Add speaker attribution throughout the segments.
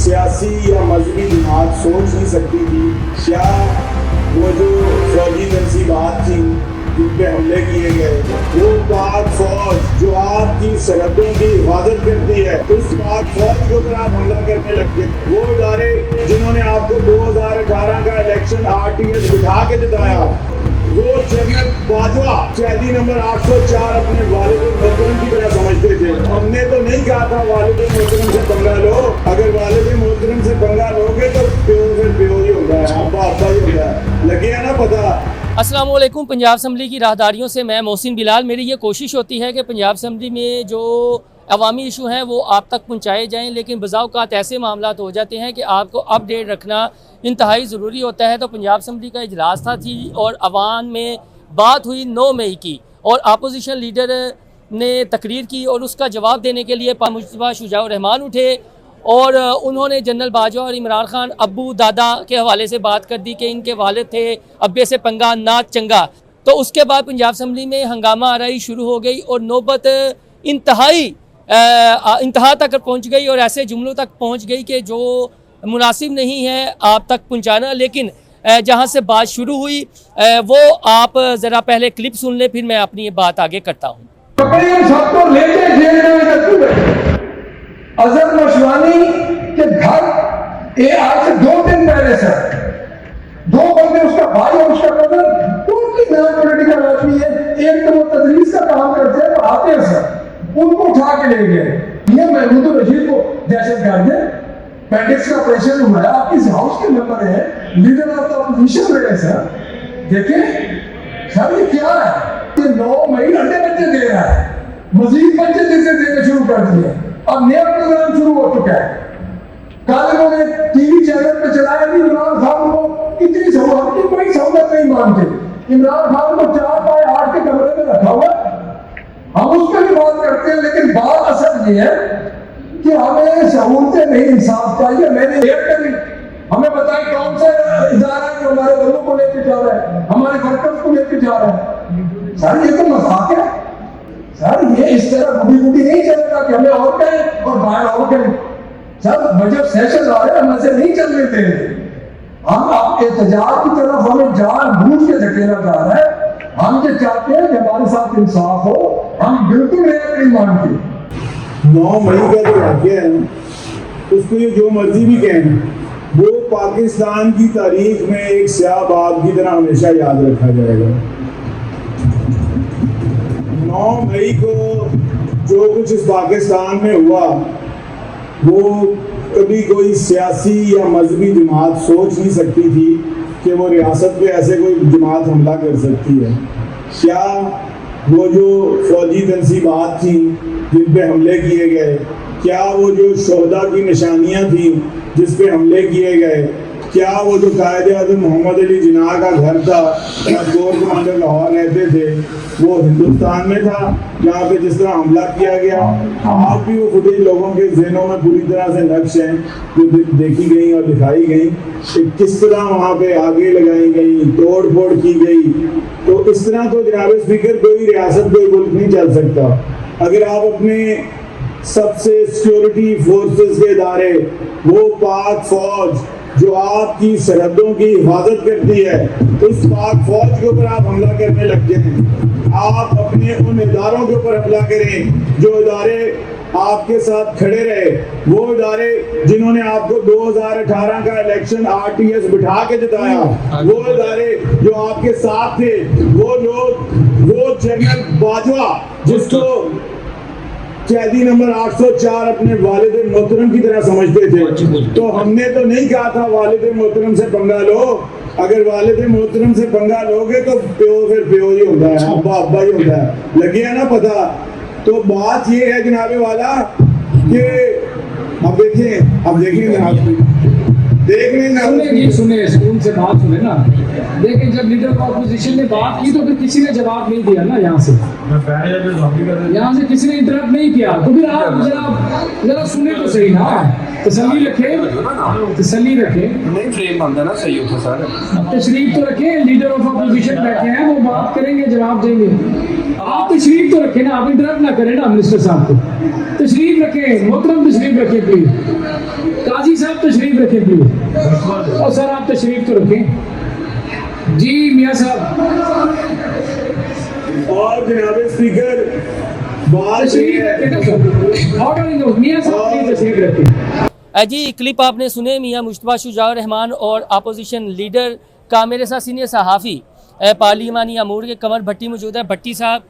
Speaker 1: सियासी या मजहबी जमात सोच नहीं सकती थी, क्या वो जो फौजी तनसीबात थी जिन पे हमले किए गए, वो पाक फौज जो आपकी सरहदों की हिफाजत करती है, उस पाक फौज के ऊपर आप हमला करने लग गए। वो इदारे जिन्होंने आपको 2018 का इलेक्शन RTS बिठा के जिताया, वो जनरल बाजवा कैदी नंबर 804 अपने वालिद मोहतरम की तरह समझते थे। हमने तो नहीं कहा था वालिद मोहतरम से पंगा लो, अगर वालिद मोहतरम से पंगा लोगे तो प्यो ही होगा, अब्बा ही होगा, लगे है ना पता।
Speaker 2: अस्सलाम वालेकुम। पंजाब असम्बली की राहदारियों से मैं मोहसिन बिलाल। मेरी ये कोशिश होती है कि पंजाब असम्बली में जो अवामी इशू हैं वो आप तक पहुँचाए जाएँ, लेकिन बज़ाओक़ात ऐसे मामलात हो जाते हैं कि आपको अपडेट रखना इंतहाई ज़रूरी होता है। तो पंजाब असम्बली का इजलास था थी और अवाम में बात हुई 9 मई की, और अपोजिशन लीडर ने तकरीर की और उसका जवाब देने के लिए मुश्तबा शुजाउर रहमान उठे और उन्होंने जनरल बाजवा और इमरान खान अब्बू दादा के हवाले से बात कर दी कि इनके वालिद थे, अब्बे से पंगा ना चंगा। तो उसके बाद पंजाब असम्बली में हंगामा आराई शुरू हो गई और नौबत इंतहा तक पहुंच गई और ऐसे जुमलों तक पहुंच गई कि जो मुनासिब नहीं है आप तक पहुंचाना। लेकिन जहां से बात शुरू हुई वो आप ज़रा पहले क्लिप सुन लें, फिर मैं अपनी ये बात आगे करता हूँ।
Speaker 3: अजहर मशवानी के घर आज से 2 दिन पहले सर 2 बंदे, उसका भाई और उसका ब्रदर, टोटली नॉन पॉलिटिकल आदमी है। एक तो वो तदरीस का काम करते हैं, पढ़ाते हैं सर, उनको उठा के ले गए। ये महमूद रशीद को दहशतगर्द है, पेंडिक्स का ऑपरेशन हुआ है, आप इस हाउस के मेंबर है, लीडर ऑफ द ऑपोजिशन रहे सर। देखिए सर ये क्या है, ये 9 मई अंडे बच्चे दे रहा है, मजीद बच्चे जैसे देने शुरू कर दिए। अब नया प्रोग्राम शुरू हो चुका है। कल उन्होंने टीवी चैनल पे चलाया कि इमरान खान को इतनी सहूलत की कोई सहूलत नहीं मानते। इमरान खान को 4 बाय 8 के कमरे में रखा हुआ, हम उस पर भी बात करते हैं, लेकिन बात असल ये है कि हमें सहूलतें नहीं, इंसाफ चाहिए। मैंने हमें बताएं कौन सा इदारा है जो हमारे लोगों को लेकर जा रहा है, हमारे वर्कर्स को लेकर जा रहा है। सर ये तो मजाक है सर, ये इस तरह गुडी नहीं चलेगा कि हमें और कहें और बाहर और कहें। सर बजट सेशन आ रहे हैं, हम ऐसे नहीं चलने देंगे। हम आप एहतजाज की तरफ हमें जानबूझ के धकेला जा रहा है। हम जो चाहते हैं कि हमारे साथ इंसाफ हो, हम बिल्कुल नहीं मानते।
Speaker 1: 9 मई का जो वाक़या है उसको ये जो मर्जी भी कहें, वो पाकिस्तान की तारीख में एक स्याह बाब की तरह हमेशा याद रखा जाएगा। 9 मई को जो कुछ इस पाकिस्तान में हुआ, वो कभी कोई सियासी या मजहबी जमात सोच नहीं सकती थी कि वो रियासत पे ऐसे कोई जमात हमला कर सकती है। क्या वो जो फौजी तनसीबात थी जिन पे हमले किए गए, क्या वो जो शोहदा की निशानियाँ थी जिस पे हमले किए गए, क्या वो जो कायद-ए-आज़म मोहम्मद अली जिन्ना का घर था, कोर कमांडर लाहौर रहते थे, वो हिंदुस्तान में था जहाँ पे जिस तरह हमला किया गया। आज भी वो फुटेज लोगों के ज़हनों में पूरी तरह से नक्श हैं जो देखी गई और दिखाई गई कि किस तरह वहाँ पे आगे लगाई गई, तोड़ फोड़ की गई। तो इस तरह तो जनाब स्पीकर कोई रियासत कोई मुल्क नहीं चल सकता। अगर आप अपने सबसे सिक्योरिटी फोर्सेस के इदारे, वो पाक फौज जो आपकी सरहदों की हिफाजत करती है, उस पाक फौज के ऊपर आप हमला करने लग जाए। आप अपने उन इदारों के ऊपर हमला करें जो इदारे आपके साथ खड़े रहे, वो इदारे जिन्होंने आपको 2018 का इलेक्शन RTS बिठा के जिताया, वो इदारे जो आपके साथ थे, वो लोग, वो जनरल बाजवा जिसको कैदी नंबर 804 अपने वालिद मोहतरम की तरह समझते थे। तो हमने तो नहीं कहा था वालिद मोहतरम से पंगा लो, अगर वालिद मोहतरम से पंगा लोगे तो प्यो ही होता है, अब्बा ही होता है, लगे है ना पता। तो बात ये है जनाबे वाला कि अब देखें जनाब, देख लें
Speaker 4: सुने उनसे बात सुने ना। लेकिन जब लीडर ऑफ ऑपोजिशन ने बात की तो फिर किसी ने जवाब नहीं दिया ना। यहाँ से किसी ने इंटरप्ट नहीं किया, तो फिर आप जरा सुने तो सही ना, तसल्ली रखें।
Speaker 5: नहीं फ्रेम बनता ना सही होता सर।
Speaker 4: अब तशरीफ तो रखें, लीडर ऑफ ऑपोजिशन बैठे हैं, वो बात करेंगे, जवाब देंगे। आप तशरीफ तो रखें ना, आप इंटरप्ट ना करें ना मिनिस्टर साहब को। तशरीफ रखें, मोहतरम तशरीफ रखें प्लीज। काजी साहब तशरीफ रखें प्लीज। और सर आप तशरीफ तो रखें जी। मियाँ साहब
Speaker 1: और जनाब स्पीकर बात
Speaker 4: तशरीफ रखें ना सर। ऑर्डर इन दो। मियाँ साहब प्लीज तशरीफ रखें।
Speaker 2: जी क्लिप आपने सुने मियाँ मुश्तबा शुजाउर रहमान और अपोजिशन लीडर का। मेरे साथ सीनियर सहाफ़ी पार्लिमानी अमूर के कमर भट्टी मौजूद है। भट्टी साहब,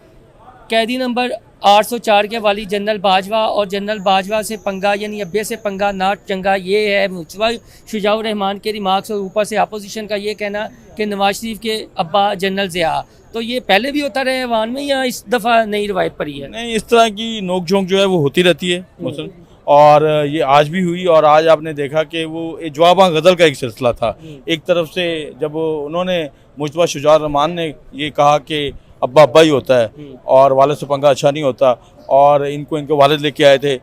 Speaker 2: कैदी नंबर 804 के वाली जनरल बाजवा और जनरल बाजवा से पंगा यानी अब्बे से पंगा ना चंगा, ये है मुश्तबा शुजाउर रहमान के रिमार्क्स। और ऊपर से अपोजिशन का ये कहना कि नवाज शरीफ के अब्बा जनरल ज़िया। तो ये पहले भी होता रहे अवान में या इस दफ़ा नई रवायत पड़ी है?
Speaker 6: नहीं, इस तरह की नोक झोंक जो है वो होती रहती है मौसम, और ये आज भी हुई। और आज आपने देखा कि वो जवाबा गज़ल का एक सिलसिला था। एक तरफ से जब उन्होंने मुश्तबा शुजाउर रहमान ने ये कहा कि अब्बा अब्बा ही होता है और वालिद से पंगा अच्छा नहीं होता, और इनके वालिद लेके आए थे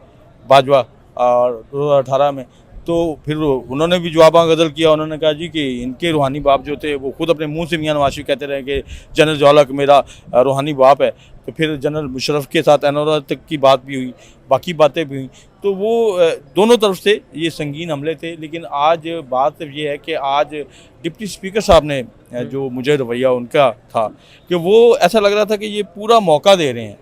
Speaker 6: बाजवा 2018 में, तो फिर उन्होंने भी जवाबा गज़ल किया। उन्होंने कहा जी कि इनके रूहानी बाप जो थे वो खुद अपने मुंह से मियां नवाज शरीफ कहते रहे कि जनरल जौलक मेरा रूहानी बाप है। तो फिर जनरल मुशर्रफ के साथ एनोरा तक की बात भी हुई, बाकी बातें भी हुई। तो वो दोनों तरफ से ये संगीन हमले थे। लेकिन आज बात सिर्फ ये है कि आज डिप्टी स्पीकर साहब ने जो मुझे रवैया उनका था कि वो ऐसा लग रहा था कि ये पूरा मौका दे रहे हैं।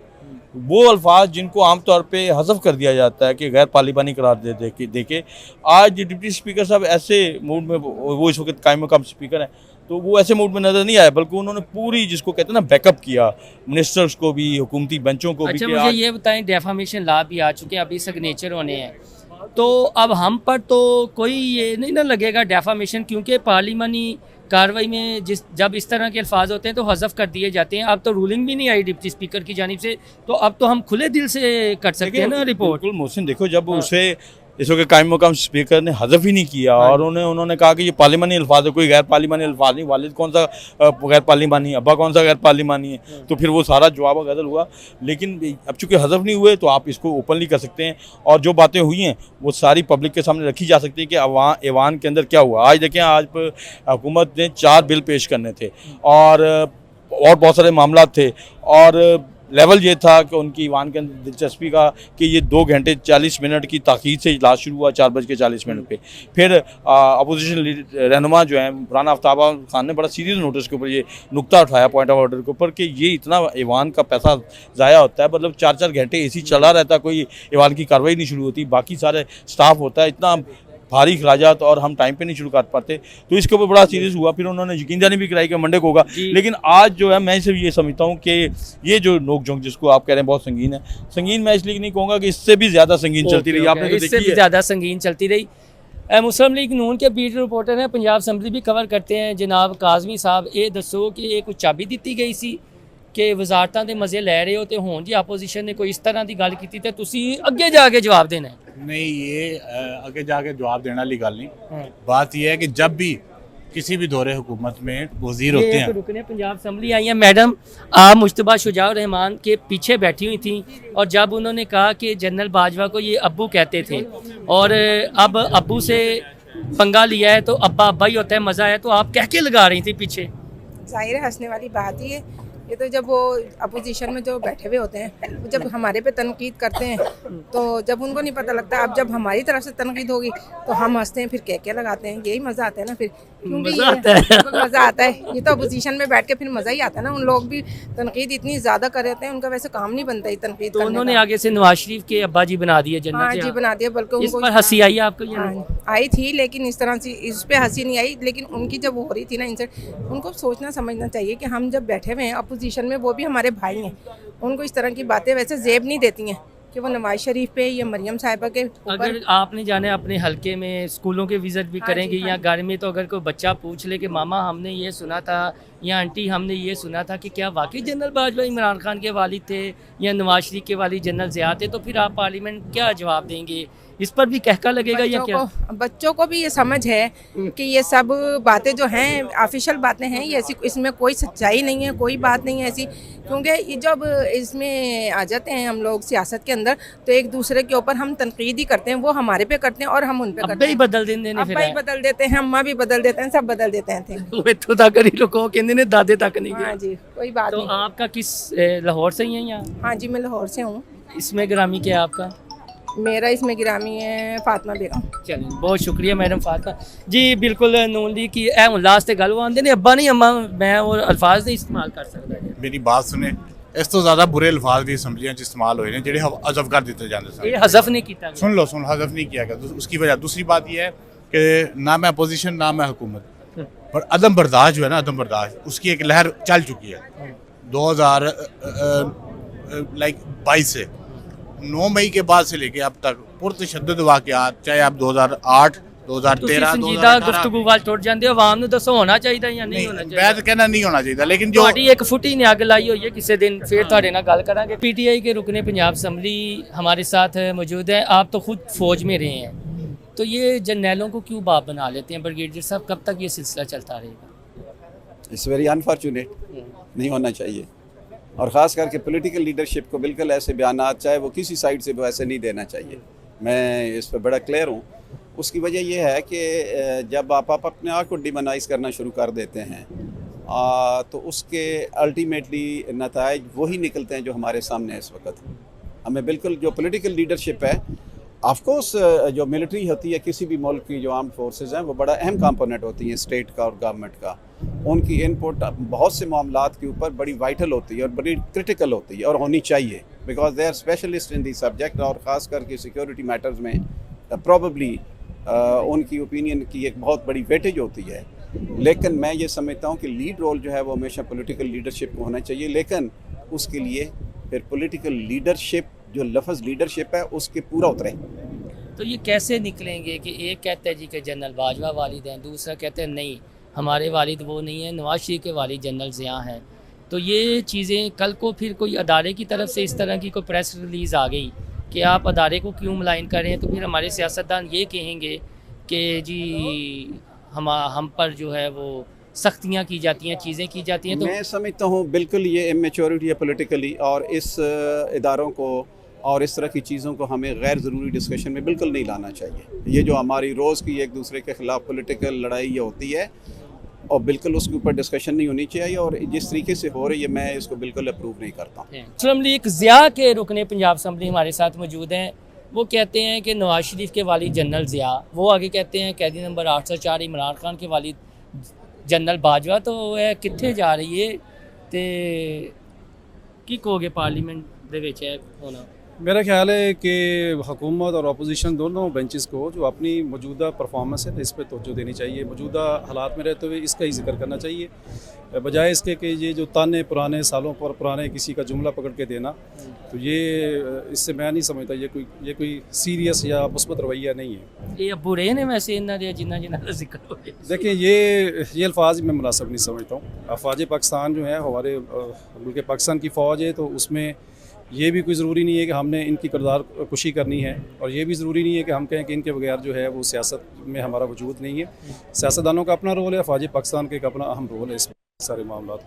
Speaker 6: वो अल्फाज जिनको आमतौर पे हज़फ कर दिया जाता है कि गैर पार्लिमानी करार दे के आज डिप्टी स्पीकर साहब ऐसे मूड में, वो इस वक्त कायम मकाम स्पीकर हैं, तो वो ऐसे मूड में नज़र नहीं आए, बल्कि उन्होंने पूरी जिसको कहते हैं ना बैकअप किया मिनिस्टर्स को भी, हुकूमती बेंचों को भी।
Speaker 2: अच्छा मुझे ये बताएं, डेफामेशन लॉ भी आ चुके हैं, अभी सिग्नेचर होने हैं, तो अब हम पर तो कोई ये नहीं ना लगेगा डेफामेशन, क्योंकि पार्लिमानी कार्रवाई में जब इस तरह के अल्फाज होते हैं तो हज़फ कर दिए जाते हैं। अब तो रूलिंग भी नहीं आई डिप्टी स्पीकर की जानिब से, तो अब तो हम खुले दिल से कर सकते हैं ना रिपोर्ट।
Speaker 6: बिल्कुल मोहसिन, देखो जब उसे इस वक्त कायम मकाम स्पीकर ने हज़फ ही नहीं किया और उन्होंने कहा कि ये पार्लिमानी अल्फाज है, कोई गैर पार्लिमानी अल्फाज नहीं, वालिद कौन सा गैर पार्लिमानी, अब्बा कौन सा गैर पार्लिमानी है, तो फिर वो सारा जवाब गज़ल हुआ। लेकिन अब चूँकि हज़फ नहीं हुए तो आप इसको ओपनली कर सकते हैं, और जो बातें हुई हैं वो सारी पब्लिक के सामने रखी जा सकती है कि ऐवान के अंदर क्या हुआ। आज देखें, आज हुकूमत ने 4 बिल पेश करने थे और बहुत सारे मामला थे, और लेवल ये था कि उनकी ईवान के अंदर दिलचस्पी का कि ये 2 घंटे 40 मिनट की ताख़ीर से इजलास शुरू हुआ 4:40 पे। फिर अपोजिशन रहनुमा जो हैं राना आफ्ताब खान ने बड़ा सीरियस नोटिस के ऊपर ये नुक्ता उठाया पॉइंट ऑफ ऑर्डर के ऊपर कि ये इतना ईवान का पैसा ज़ाया होता है, मतलब 4-4 घंटे AC चला रहता है, कोई ईवान की कार्रवाई नहीं शुरू होती, बाकी सारे स्टाफ होता है, इतना भारी अखराजात, और हम टाइम पे नहीं शुरू कर पाते, तो इसके ऊपर बड़ा सीरियस हुआ। फिर उन्होंने यकीन जानी भी कराई कि मंडे को होगा। लेकिन आज जो है मैं सिर्फ ये समझता हूँ कि ये जो नोक झोंक जिसको आप कह रहे हैं बहुत संगीन है, संगीन मैं इसलिए नहीं कहूँगा कि इससे भी ज़्यादा संगीन चलती रही, आपने तो
Speaker 2: इससे
Speaker 6: देखी
Speaker 2: भी
Speaker 6: है।
Speaker 2: ज़्यादा संगीन चलती रही। मुस्लिम लीग नून के बीट रिपोर्टर हैं, पंजाब असैम्बली भी कवर करते हैं, जनाब काज़मी साहब, ये दसो कि ये कुछ चाबी दी गई सी कि वजारतां दे मज़े लै रहे हो तो होण जी अपोजिशन ने कोई इस तरह की गल की तो तुसी अगे जाके जवाब देना है?
Speaker 7: नहीं, ये आगे जाके जवाब देने वाली गल नहीं। बात यह है कि जब भी किसी भी दौरे हुकूमत में वजीर होते हैं,
Speaker 2: रुकने पंजाब असम्बली आई है मैडम, आप मुश्तबा शुजाउर रहमान के पीछे बैठी हुई थी, और जब उन्होंने कहा कि जनरल बाजवा को ये अब्बू कहते थे और अब अब्बू से पंगा लिया है तो अब्बा अब्बा ही होता है, मज़ा है, तो आप कह के लगा रही थी पीछे?
Speaker 8: जाहिर है हंसने वाली बात ही है ये। तो जब वो अपोजिशन में जो बैठे हुए होते हैं, वो जब हमारे पे तनकीद करते हैं तो जब उनको नहीं पता लगता, अब जब हमारी तरफ से तनकीद होगी तो हम हंसते हैं, फिर क्या लगाते हैं, यही मज़ा आता है ना फिर, क्योंकि मज़ा आता है। ये तो अपोजिशन में बैठ के फिर मज़ा ही आता है ना। उन लोग भी तनकीद इतनी ज़्यादा कर रहे हैं, उनका वैसे काम नहीं बनता है तनकीद
Speaker 2: तो उन्होंने आगे से नवाज शरीफ के अब्बा जी बना दिए जनरल।
Speaker 8: हाँ जी, बना दिया। बल्कि
Speaker 2: इस पर हंसी आई आपको?
Speaker 8: आई थी, लेकिन इस तरह से इस पे हंसी नहीं आई। लेकिन उनकी जब हो रही थी ना इनसे, उनको सोचना समझना चाहिए कि हम जब बैठे हुए हैं अपोजिशन में, वो भी हमारे भाई हैं, उनको इस तरह की बातें वैसे जेब नहीं देती हैं कि वो नवाज शरीफ पे या मरियम साहिबा के ऊपर।
Speaker 2: अगर आपने जाने अपने हलके में स्कूलों के विजिट भी करेंगे या घर में, तो अगर कोई बच्चा पूछ ले कि मामा हमने ये सुना था या आंटी हमने ये सुना था कि क्या वाकई जनरल बाजवा इमरान खान के वालिद थे या नवाज शरीफ के वालिद जनरल ज़िया थे, तो फिर आप पार्लियामेंट क्या जवाब देंगे? इस पर भी कहका लगेगा या क्या?
Speaker 8: बच्चों को भी ये समझ है कि ये सब बातें जो हैं ऑफिशियल बातें हैं, ये ऐसी इसमें कोई सच्चाई नहीं है, कोई बात नहीं है ऐसी। क्योंकि ये जब इसमें आ जाते हैं हम लोग सियासत के अंदर, तो एक दूसरे के ऊपर हम तनकीद ही करते हैं, वो हमारे पे करते हैं और हम उन पे करते हैं।
Speaker 2: बदल देने
Speaker 8: अब्बा ही बदल देते हैं, अम्मा भी बदल देते हैं, सब बदल देते हैं।
Speaker 2: तो तक ही लोगों कहते ने दादे तक नहीं।
Speaker 8: हाँ जी, कोई बात
Speaker 2: तो
Speaker 8: नहीं।
Speaker 2: आपका किस लाहौर से ही है यहाँ?
Speaker 8: हाँ जी, मैं लाहौर से हूँ।
Speaker 2: इसमें ग्रामी क्या है आपका?
Speaker 8: मेरा इसमें गिरामी है फातिमा बेगम।
Speaker 2: चलें बहुत शुक्रिया मैडम फातिमा जी। बिल्कुल नून लीग की ए लास्ट ते गल आंदे ने अब्बा नहीं अम्मा मैं और अल्फाज नहीं इस्तेमाल कर सकता।
Speaker 7: मेरी बात सुने, इस तो ज़्यादा बुरे अल्फाज भी असम्बलियां च इस्तेमाल होए ने जेह्ड़े हज़फ कर दिते जांदे सन।
Speaker 2: ये हज़फ नहीं किया
Speaker 7: सुन लो, हज़फ नहीं किया गया। उसकी वजह दूसरी बात यह है कि ना मैं अपोजिशन ना मैं हुकूमत, पर अदम बर्दाश्त जो है ना, अदम बर्दाश्त उसकी एक लहर चल चुकी है 2022 से। 9 मई के बाद से लेके अब तक पुरतशद्दद वाक़यात, चाहे आप 2008 2013
Speaker 2: संजीदा गुफ्तगू वाल टुट जाते हो, आवाम ਨੂੰ ਦੱਸੋ ਹੋਣਾ ਚਾਹੀਦਾ ਜਾਂ नहीं होना चाहिए।
Speaker 7: मैं तो कहना नहीं होना चाहिए, लेकिन जो
Speaker 2: ਤੁਹਾਡੀ एक फुटी ने अग लाई हुई है किसी दिन फिर ਤੁਹਾਡੇ ਨਾਲ ਗੱਲ ਕਰਾਂਗੇ। पीटीआई के रुकने पंजाब असम्बली हमारे साथ मौजूद है। आप तो खुद फौज में रहे हैं, तो ये जर्नैलों को क्यों बाप बना लेते हैं ब्रिगेडियर साहब? कब तक ये सिलसिला चलता रहेगा?
Speaker 9: इट्स वेरी अनफॉर्चुनेट, नहीं होना चाहिए। और ख़ास करके पॉलिटिकल लीडरशिप को बिल्कुल ऐसे बयानात, चाहे वो किसी साइड से, वो ऐसे नहीं देना चाहिए। मैं इस पर बड़ा क्लियर हूँ। उसकी वजह यह है कि जब आप अपने आप को डिमोनाइज़ करना शुरू कर देते हैं तो उसके अल्टीमेटली नताइज वही निकलते हैं जो हमारे सामने है इस वक्त। हमें बिल्कुल जो पॉलिटिकल लीडरशिप है, ऑफ कोर्स जो मिलिट्री होती है किसी भी मुल्क की, जो आर्म्ड फोर्सेस हैं, वो बड़ा अहम कंपोनेंट होती हैं स्टेट का और गवर्नमेंट का। उनकी इनपुट बहुत से मामलात के ऊपर बड़ी वाइटल होती है और बड़ी क्रिटिकल होती है और होनी चाहिए, because they are specialist in the subject. और ख़ास करके सिक्योरिटी मैटर्स में प्रॉबली उनकी ओपिनियन की एक बहुत बड़ी वेटेज होती है। लेकिन मैं ये समझता हूँ कि लीड रोल जो है वो हमेशा पॉलिटिकल लीडरशिप को होना चाहिए, लेकिन उसके लिए फिर पॉलिटिकल लीडरशिप, जो लफ्ज़ लीडरशिप है, उसके पूरा उतरे।
Speaker 2: तो ये कैसे निकलेंगे कि एक कहते हैं जी कि जनरल बाजवा वालिद हैं, दूसरा कहते हैं नहीं हमारे वालिद वो नहीं है, नवाज शरीफ के वालिद जनरल ज़िया हैं। तो ये चीज़ें कल को फिर कोई अदारे की तरफ से इस तरह की कोई प्रेस रिलीज़ आ गई कि आप अदारे को क्यों मुलायन करें, तो फिर हमारे सियासतदान ये कहेंगे कि जी हम पर जो है वो सख्तियाँ की जाती हैं, चीज़ें की जाती हैं। तो
Speaker 9: मैं समझता हूँ बिल्कुल ये इमेच्योरिटी है पॉलिटिकली, और इस इदारों को और इस तरह की चीज़ों को हमें गैर ज़रूरी डिस्कशन में बिल्कुल नहीं लाना चाहिए। ये जो हमारी रोज़ की एक दूसरे के ख़िलाफ़ पॉलिटिकल लड़ाई होती है, और बिल्कुल उसके ऊपर डिस्कशन नहीं होनी चाहिए, और जिस तरीके से हो रही है मैं इसको बिल्कुल अप्रूव नहीं करता।
Speaker 2: मुस्लिम लीग ज़िया के रुकने पंजाब असम्बली हमारे साथ मौजूद हैं। वो कहते हैं कि नवाज शरीफ के वालिद जनरल ज़िया, वो आगे कहते हैं कैदी नंबर 804 इमरान खान के वालिद जनरल बाजवा। तो वह कित्थे जा रही है तो की कहोगे पार्लीमेंट दे विच है होना?
Speaker 10: मेरा ख्याल है कि हुकूमत और अपोजिशन दोनों बेंचेस को जो अपनी मौजूदा परफॉर्मेंस है इस पर तवज्जो देनी चाहिए। मौजूदा हालात में रहते हुए इसका ही जिक्र करना चाहिए, बजाय इसके कि ये जो ताने पुराने सालों पर पुराने किसी का जुमला पकड़ के देना, तो ये इससे मैं नहीं समझता ये कोई सीरियस या मुस्बत रवैया नहीं है।
Speaker 2: ये अबू रहे ने वैसे इन्होंने जिन्ना का जिक्र हो गया।
Speaker 10: देखिए ये अल्फाज मैं मुनासिब नहीं समझता हूँ। अफवाज पाकिस्तान जो है हमारे मुल्क पाकिस्तान की फ़ौज है, तो उसमें ये भी कोई ज़रूरी नहीं है कि हमने इनकी किरदार कुशी करनी है, और ये भी ज़रूरी नहीं है कि हम कहें कि इनके बगैर जो है वो सियासत में हमारा वजूद नहीं है। सियासतदानों का अपना रोल है, फ़ौज पाकिस्तान के एक अपना अहम रोल है इस सारे मामलों में।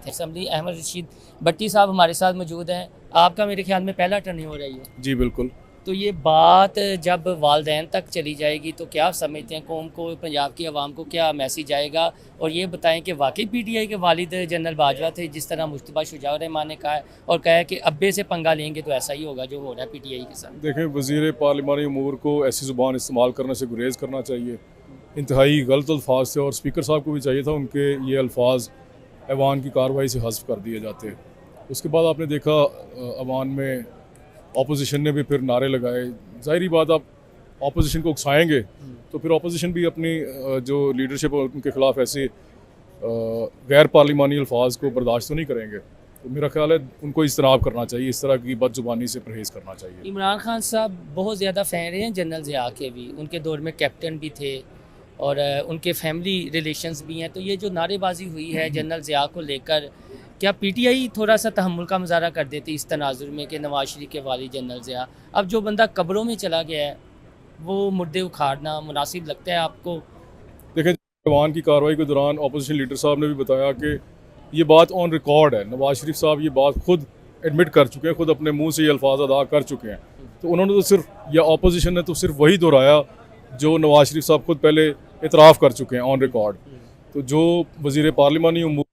Speaker 2: असम्बली अहमद रशीद भट्टी साहब हमारे साथ मौजूद हैं। आपका मेरे ख्याल में पहला टर्न हो रही है।
Speaker 10: जी बिल्कुल।
Speaker 2: तो ये बात जब वालदैन तक चली जाएगी तो क्या समझते हैं कौम को, पंजाब की आवाम को क्या मैसेज आएगा? और ये बताएं कि वाकई पीटीआई के वालिद जनरल बाजवा थे, जिस तरह मुश्तबा शुजाउर रहमान ने कहा है, और कहा है कि अब्बे से पंगा लेंगे तो ऐसा ही होगा जो हो रहा है पीटीआई के साथ।
Speaker 11: देखें, वज़ीर पार्लिमानी उमूर को ऐसी ज़ुबान इस्तेमाल करने से गुरेज करना चाहिए। इंतहाई गलत अल्फाज थे, और स्पीकर साहब को भी चाहिए था उनके ये अल्फाज ऐवान की कार्रवाई से हज़फ कर दिए जाते। उसके बाद आपने देखा अवान में ऑपोजिशन ने भी फिर नारे लगाए। ज़ाहिरी बात, आप ऑपोजिशन को उकसाएंगे तो फिर ऑपोजिशन भी अपनी जो लीडरशिप है उनके ख़िलाफ़ ऐसे गैर पार्लिमानी अल्फाज को बर्दाश्त तो नहीं करेंगे। तो मेरा ख्याल है उनको इज्तनाब करना चाहिए, इस तरह की बदजुबानी से परहेज़ करना चाहिए।
Speaker 2: इमरान खान साहब बहुत ज़्यादा फ़ैन रहे हैं जनरल ज़िया के भी, उनके दौर में कैप्टन भी थे और उनके फैमिली रिलेशंस भी हैं। तो ये जो नारेबाजी हुई है जनरल ज़िया को लेकर, क्या पीटीआई थोड़ा सा तहम्मुल का मुजाहरा कर देती इस तनाजुर में कि नवाज शरीफ के वालिद जनरल ज़िया? अब जो बंदा कब्रों में चला गया है वो मुर्दे उखाड़ना मुनासिब लगता है आपको?
Speaker 11: देखें, जवान की कार्रवाई के दौरान अपोजिशन लीडर साहब ने भी बताया कि ये बात ऑन रिकॉर्ड है। नवाज शरीफ साहब ये बात खुद एडमिट कर चुके हैं, खुद अपने मुंह से ये अल्फाज अदा कर चुके हैं। तो उन्होंने तो सिर्फ, या अपोजिशन ने तो सिर्फ वही दोहराया जो नवाज शरीफ साहब खुद पहले इतराफ़ कर चुके हैं ऑन रिकॉर्ड। तो जो वज़ीर पार्लिमानी उमूर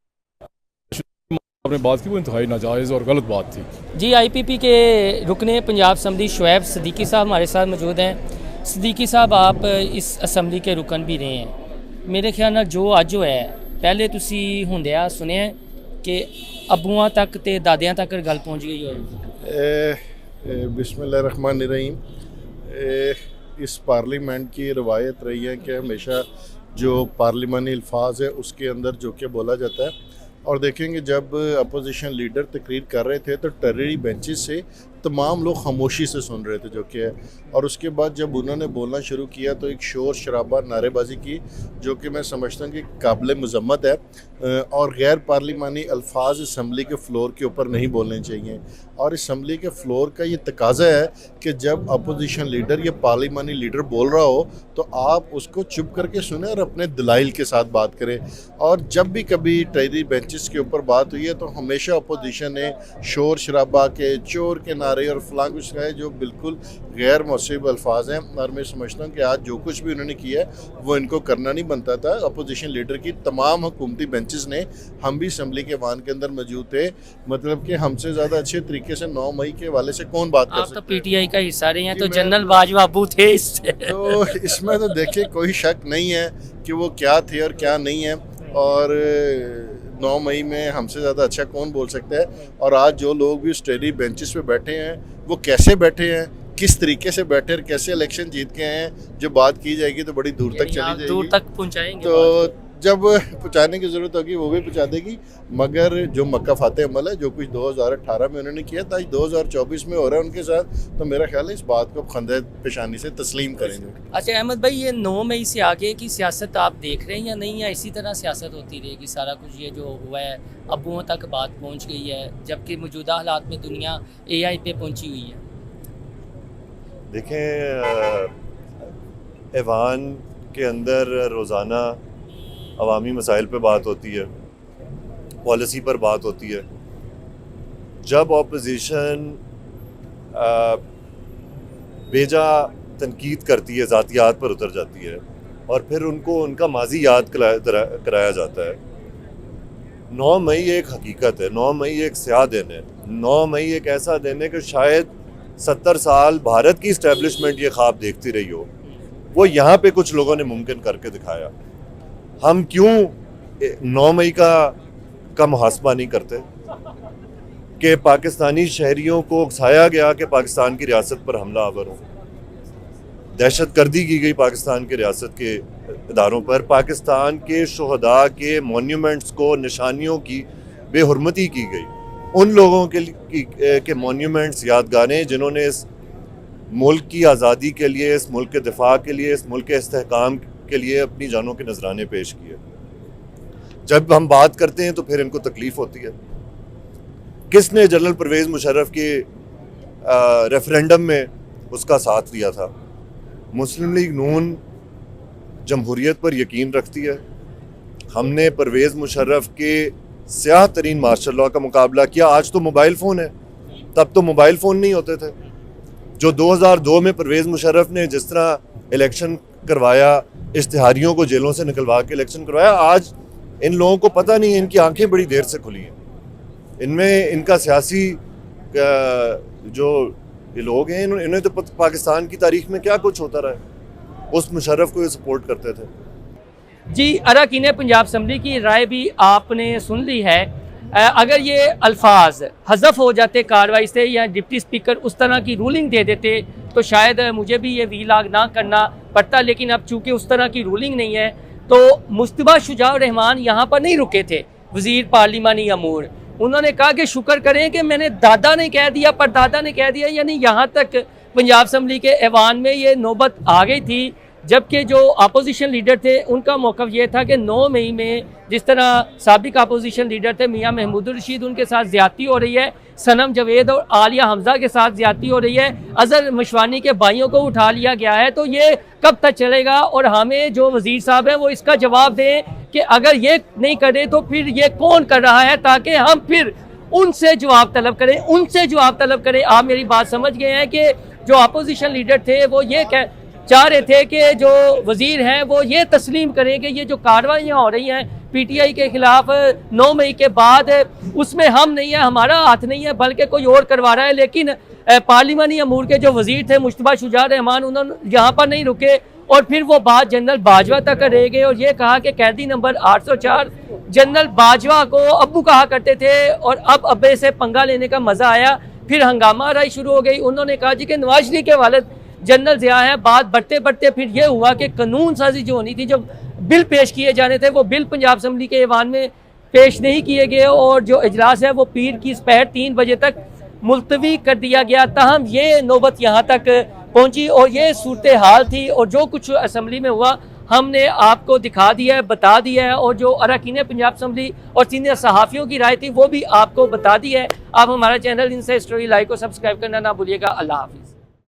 Speaker 11: आपने बात की वो इंतहाई नाजायज़ और गलत बात थी।
Speaker 2: जी, IPP के रुकने पंजाब असम्बली शुएब सिद्दीकी साहब हमारे साथ मौजूद हैं। सिद्दीकी साहब, आप इस असम्बली के रुकन भी रहे हैं। मेरे ख्याल नाल जो अज होया पहले तुसी हुंदिया सुनिया कि अबूआं तक ते दादियां तक गल पहुँच गई हो।
Speaker 12: बिस्मिल्लाहिर्रहमानिर्रहीम। इस पार्लियामेंट की रवायत रही है कि हमेशा जो पार्लिमानी अल्फाज है उसके अंदर जो कि बोला जाता है, और देखेंगे जब अपोजिशन लीडर तकरीर कर रहे थे तो टेररी बेंचेस से तमाम लोग खामोशी से सुन रहे थे जो कि है, और उसके बाद जब उन्होंने बोलना शुरू किया तो एक शोर शराबा नारेबाजी की जो कि मैं समझता हूँ कि काबिल मज़म्मत है, और गैर पार्लिमानी अल्फाज असम्बली के फ़्लोर के ऊपर नहीं बोलने चाहिए। और असम्बली के फ़्लोर का ये तकाजा है कि जब अपोजिशन लीडर या पार्लिमानी लीडर बोल रहा हो तो आप उसको चुप करके सुने और अपने दलाइल के साथ बात करें। और जब भी कभी टेररी बेंचेस के ऊपर बात हुई है तो हमेशा अपोजिशन ने शोर शराबा के, चोर के नारे और फलां कुछ कहे जो बिल्कुल गैर मुनासिब अल्फाज हैं। और मैं समझता हूँ कि आज जो कुछ भी उन्होंने किया है वो इनको करना नहीं बनता था। अपोजिशन लीडर की तमाम हुकूमती बेंचेस ने, हम भी असम्बली के वान के अंदर मौजूद थे, मतलब कि हमसे ज़्यादा अच्छे तरीके से 9 मई के हवाले से कौन बात कर सकता है।
Speaker 2: आप तो PTI का हिस्सा रहे हैं, तो जनरल बाजवा अबू थे इससे।
Speaker 12: तो इसमें तो देखिए कोई शक नहीं है कि वो क्या थे और क्या नहीं है, और 9 मई में हमसे ज़्यादा अच्छा कौन बोल सकता है। और आज जो लोग भी स्टडी बेंचेस पे बैठे हैं वो कैसे बैठे हैं, किस तरीके से बैठे और कैसे इलेक्शन जीत के आए हैं, जो बात की जाएगी तो बड़ी दूर तक चली जाएगी,
Speaker 2: दूर तक पहुंचाएंगे।
Speaker 12: तो जब पहुंचाने की ज़रूरत होगी वो भी पहुंचा देगी। मगर जो मक्का फाते अमल है जो कुछ 2018 में उन्होंने किया था, आज 2024 में हो रहा है उनके साथ, तो मेरा ख्याल है इस बात को खंदे पेशानी से तस्लीम करेंगे।
Speaker 2: अच्छा अहमद भाई, ये 9 मई से आगे की सियासत आप देख रहे हैं या नहीं, या इसी तरह सियासत होती रहेगी? सारा कुछ ये जो हुआ है अबुओं तक बात पहुँच गई है, जबकि मौजूदा हालात में दुनिया AI पे पहुँची हुई है।
Speaker 13: देखें, ऐवान के अंदर रोज़ाना अवामी मसाइल पे बात होती है, पॉलिसी पर बात होती है। जब ऑपोजिशन बेजा तनकीद करती है, ज़ातियात पर उतर जाती है और फिर उनको उनका माजी याद कराया जाता है। 9 मई एक हकीकत है, 9 मई एक स्याह दिन है, 9 मई एक ऐसा दिन है कि शायद 70 साल भारत की इस्टेब्लिशमेंट ये ख्वाब देखती रही हो, वो यहाँ पे कुछ लोगों ने मुमकिन करके दिखाया। हम क्यों 9 मई का मुहासबा नहीं करते कि पाकिस्तानी शहरियों को उकसाया गया कि पाकिस्तान की रियासत पर हमला आवर हो, दहशत गर्दी की गई पाकिस्तान के रियासत के इदारों पर, पाकिस्तान के शोहदा के मोन्यूमेंट्स को, निशानियों की बेहुरमती की गई, उन लोगों के मोन्यूमेंट्स, यादगारें जिन्होंने इस मुल्क की आज़ादी के लिए, इस मुल्क के दिफा के लिए, इस मुल्क के इस्तेहकाम के लिए अपनी जानों के नजराने पेश किए। जब हम बात करते हैं तो फिर इनको तकलीफ होती है। किसने जनरल परवेज़ मुशर्रफ के रेफरेंडम में उसका साथ दिया था? मुस्लिम लीग नून जमहूरियत पर यकीन रखती है। हमने परवेज़ मुशर्रफ के स्याह तरीन मार्शल लॉ का मुकाबला किया। आज तो मोबाइल फ़ोन है, तब तो मोबाइल फ़ोन नहीं होते थे। जो 2002 में परवेज़ मुशर्रफ ने जिस तरह इलेक्शन करवाया, इश्तिहारियों को जेलों से निकलवा के इलेक्शन करवाया, आज इन लोगों को पता नहीं है, इनकी आंखें बड़ी देर से खुली हैं। इनमें इनका सियासी जो ये लोग हैं, इन्हें तो पाकिस्तान की तारीख में क्या कुछ होता रहा है, उस मुशर्रफ को ये सपोर्ट करते थे।
Speaker 2: जी, अरकान पंजाब असम्बली की राय भी आपने सुन ली है। अगर ये अल्फाज हज़फ हो जाते कार्रवाई से, या डिप्टी स्पीकर उस तरह की रूलिंग दे देते, तो शायद मुझे भी ये वीलाग ना करना पड़ता। लेकिन अब चूँकि उस तरह की रूलिंग नहीं है, तो मुस्तबा शुजाउर रहमान यहाँ पर नहीं रुके थे, वज़ीर पार्लिमानी अमूर। उन्होंने कहा कि शुक्र करें कि मैंने दादा ने कह दिया, परदादा ने कह दिया, यानी यहाँ तक पंजाब असम्बली के ऐवान में ये नौबत आ गई थी। जबकि जो अपोजिशन लीडर थे उनका मौक़िफ़ ये था कि 9 मई में जिस तरह साबिक अपोजिशन लीडर थे मियाँ महमूद रशीद, उनके साथ ज़्यादती हो रही है, सनम जवेद और आलिया हमज़ा के साथ ज़्यादती हो रही है, अज़हर मशवानी के भाइयों को उठा लिया गया है, तो ये कब तक चलेगा? और हमें जो वज़ीर साहब हैं वो इसका जवाब दें कि अगर ये नहीं करे तो फिर ये कौन कर रहा है, ताकि हम फिर उनसे जवाब तलब करें, उनसे जवाब तलब करें। आप मेरी बात समझ गए हैं कि जो अपोजिशन लीडर थे वो ये चाह रहे थे कि जो वज़ीर हैं वो ये तस्लीम करें कि ये जो कार्रवाइयाँ हो रही हैं PTI के खिलाफ 9 मई के बाद, उसमें हम नहीं है, हमारा हाथ नहीं है, बल्कि कोई और करवा रहा है। लेकिन पार्लिमानी अमूर के जो वज़ीर थे मुश्तबा शुजा रहमान, उन्होंने यहाँ पर नहीं रुके और फिर वो बात जनरल बाजवा तक रह गए और ये कहा कि कैदी नंबर 804 जनरल बाजवा को अब्बू कहा करते थे और अब अब्बे से पंगा लेने का मज़ा आया। फिर हंगामा राई शुरू हो गई। उन्होंने कहा जी कि नवाज शरीफ के वालिद जनरल ज़िया है। बात बढ़ते बढ़ते फिर ये हुआ कि कानून साजी जो होनी थी, जो बिल पेश किए जाने थे, वो बिल पंजाब असम्बली के ऐवान में पेश नहीं किए गए और जो इजलास है वो पीर की दोपहर 3 बजे तक मुलतवी कर दिया गया। ताहम ये नौबत यहाँ तक पहुँची और ये सूरत हाल थी और जो कुछ असम्बली में हुआ हमने आपको दिखा दिया है, बता दिया है और जो अरकान पंजाब असम्बली और सीनियर सहाफ़ियों की राय थी वो भी आपको बता दी है। आप हमारा चैनल इनसे स्टोरी लाइक को सब्सक्राइब करना ना भूलिएगा। अल्लाह हाफिज़।